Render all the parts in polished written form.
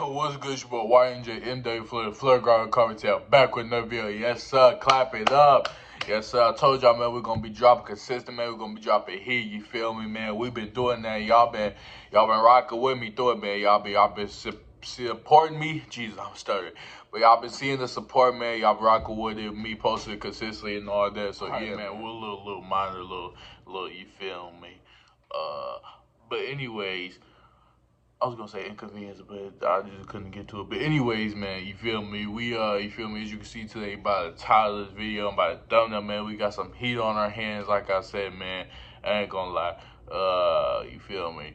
Yo, what's good, your boy YNJ MW Fleur Guard Cover Tail back with another video. Yes, sir, clap it up. Yes, sir, I told y'all, man, we're gonna be dropping consistent, man. We're gonna be dropping heat, you feel me, man? We've been doing that. Y'all been rocking with me through it, man. Y'all been supporting me. Jesus, I'm stuttering. But y'all been seeing the support, man. Y'all been rocking with it, me posting it consistently and all that. So yeah, man, we're a little minor, little, you feel me? But anyways, I was gonna say inconvenience, but I just couldn't get to it. But anyways, man, you feel me? You feel me? As you can see today by the title of this video and by the thumbnail, man, we got some heat on our hands. Like I said, man, I ain't gonna lie. You feel me?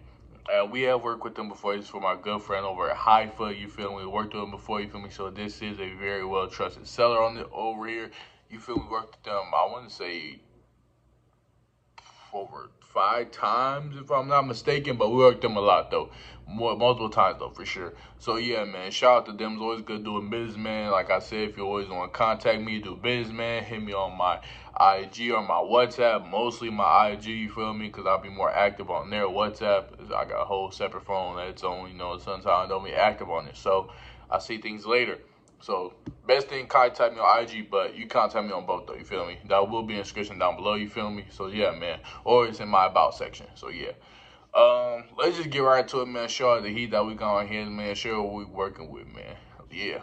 We have worked with them before. This is for my good friend over at Hifoot. You feel me? We worked with them before. You feel me? So this is a very well trusted seller on the over here. You feel me? Worked with them. I want to say over 5 times if I'm not mistaken, but we worked them a lot though, multiple times though, for sure. So yeah, man, shout out to them. It's always good doing business, man. Like I said, if you always want to contact me, do business, man, hit me on my IG or my WhatsApp, mostly my IG, you feel me, because I'll be more active on there. WhatsApp, I got a whole separate phone that's on, you know, sometimes I don't be active on it, so I see things later. So, best thing, contact me on IG, but you contact me on both, though, you feel me? That will be in the description down below, you feel me? So, yeah, man. Or it's in my About section, so, yeah. Let's just get right to it, man. Show the heat that we got on here, man. Show what we working with, man. Yeah.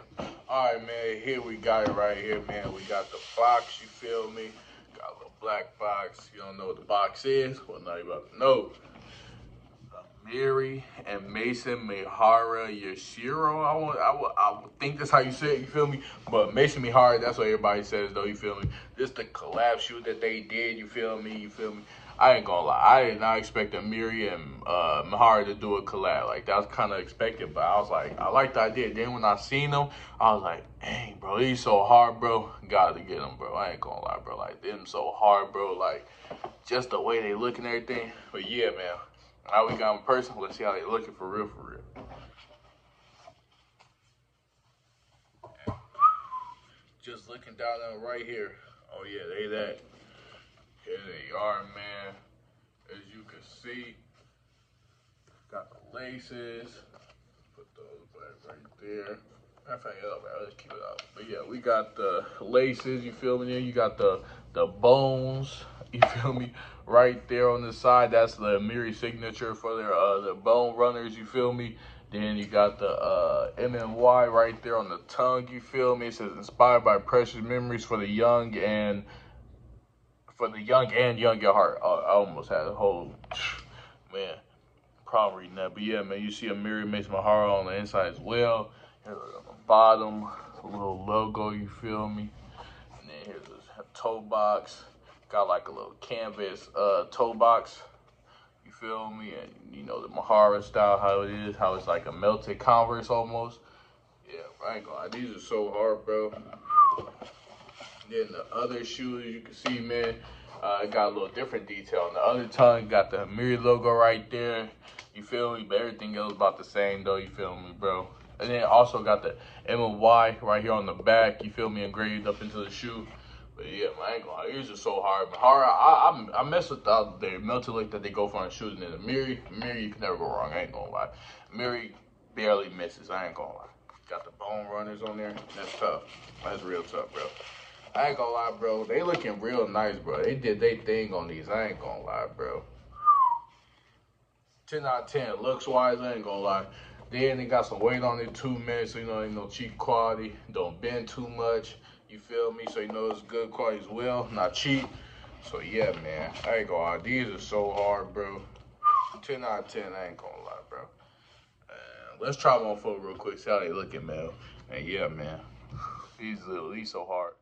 All right, man. Here we got it right here, man. We got the box, you feel me? Got a little black box. You don't know what the box is? Well, now you about to know. Amiri and Maison Mihara Yashiro. I would think that's how you say it, you feel me? But Maison Mihara, that's what everybody says though, you feel me? This the collab shoot that they did, you feel me? I ain't gonna lie, I did not expect Amiri and Mihara to do a collab. Like, that was kind of expected, but I was like, I like the idea. Then when I seen them, I was like, dang, bro, these so hard, bro. Gotta get them, bro. I ain't gonna lie, bro. Like, them so hard, bro. Like, just the way they look and everything. But yeah, man. Now we got them in person. Let's see how they looking for real, for real. Just looking down on right here. Oh yeah, they that. Here they are, man. As you can see, got the laces. Put those back right there. Matter of fact, let's keep it up. But yeah, we got the laces. You feel me? You got the bones. You feel me? Right there on the side, that's the Amiri signature for their the bone runners, you feel me? Then you got the MNY right there on the tongue, you feel me? It says inspired by precious memories for the young and young at heart. I almost had a whole man problem reading that, but yeah, man, you see Amiri makes my heart on the inside as well. Here's on the bottom, a little logo, you feel me? And then here's this toe box. Got like a little canvas toe box, you feel me? And you know the Mihara style, how it is, how it's like a melted Converse almost. Yeah, I ain't gonna lie, these are so hard, bro. Then the other shoes, you can see, man, it got a little different detail. On the other tongue, got the Amiri logo right there, you feel me? But everything else about the same though, you feel me, bro? And then also got the M and Y right here on the back, you feel me, engraved up into the shoe. But yeah, man, I ain't gonna lie, these are so hard. Mihara, I mess with the melted look that they go for on shooting. And Amiri, you can never go wrong, I ain't gonna lie. Amiri barely misses, I ain't gonna lie. Got the bone runners on there, that's tough. That's real tough, bro. I ain't gonna lie, bro, they looking real nice, bro. They did their thing on these, I ain't gonna lie, bro. 10 out of 10, looks-wise, I ain't gonna lie. Then they got some weight on it too, man, so you know, ain't no cheap quality. Don't bend too much, you feel me? So you know it's good quality as well, not cheap. So yeah, man, I ain't gonna lie. These are so hard, bro. 10 out of 10, I ain't gonna lie, bro. Let's try them on foot real quick, see how they looking, man. And yeah, man, these so hard.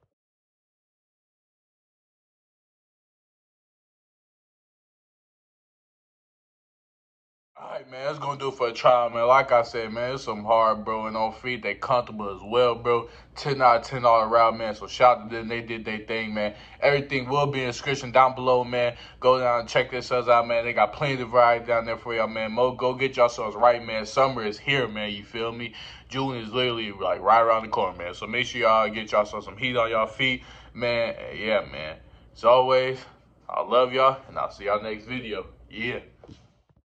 All right, man, that's gonna do it for a trial, man. Like I said, man, it's some hard, bro, and on feet, they comfortable as well, bro. 10 out of 10 all around, man. So shout out to them, they did their thing, man. Everything will be in the description down below, man. Go down and check this out, man. They got plenty of variety down there for y'all, man. Go get y'all selves right, man. Summer is here, man, you feel me? June is literally, like, right around the corner, man. So make sure y'all get y'all some heat on y'all feet, man. Yeah, man. As always, I love y'all, and I'll see y'all next video. Yeah.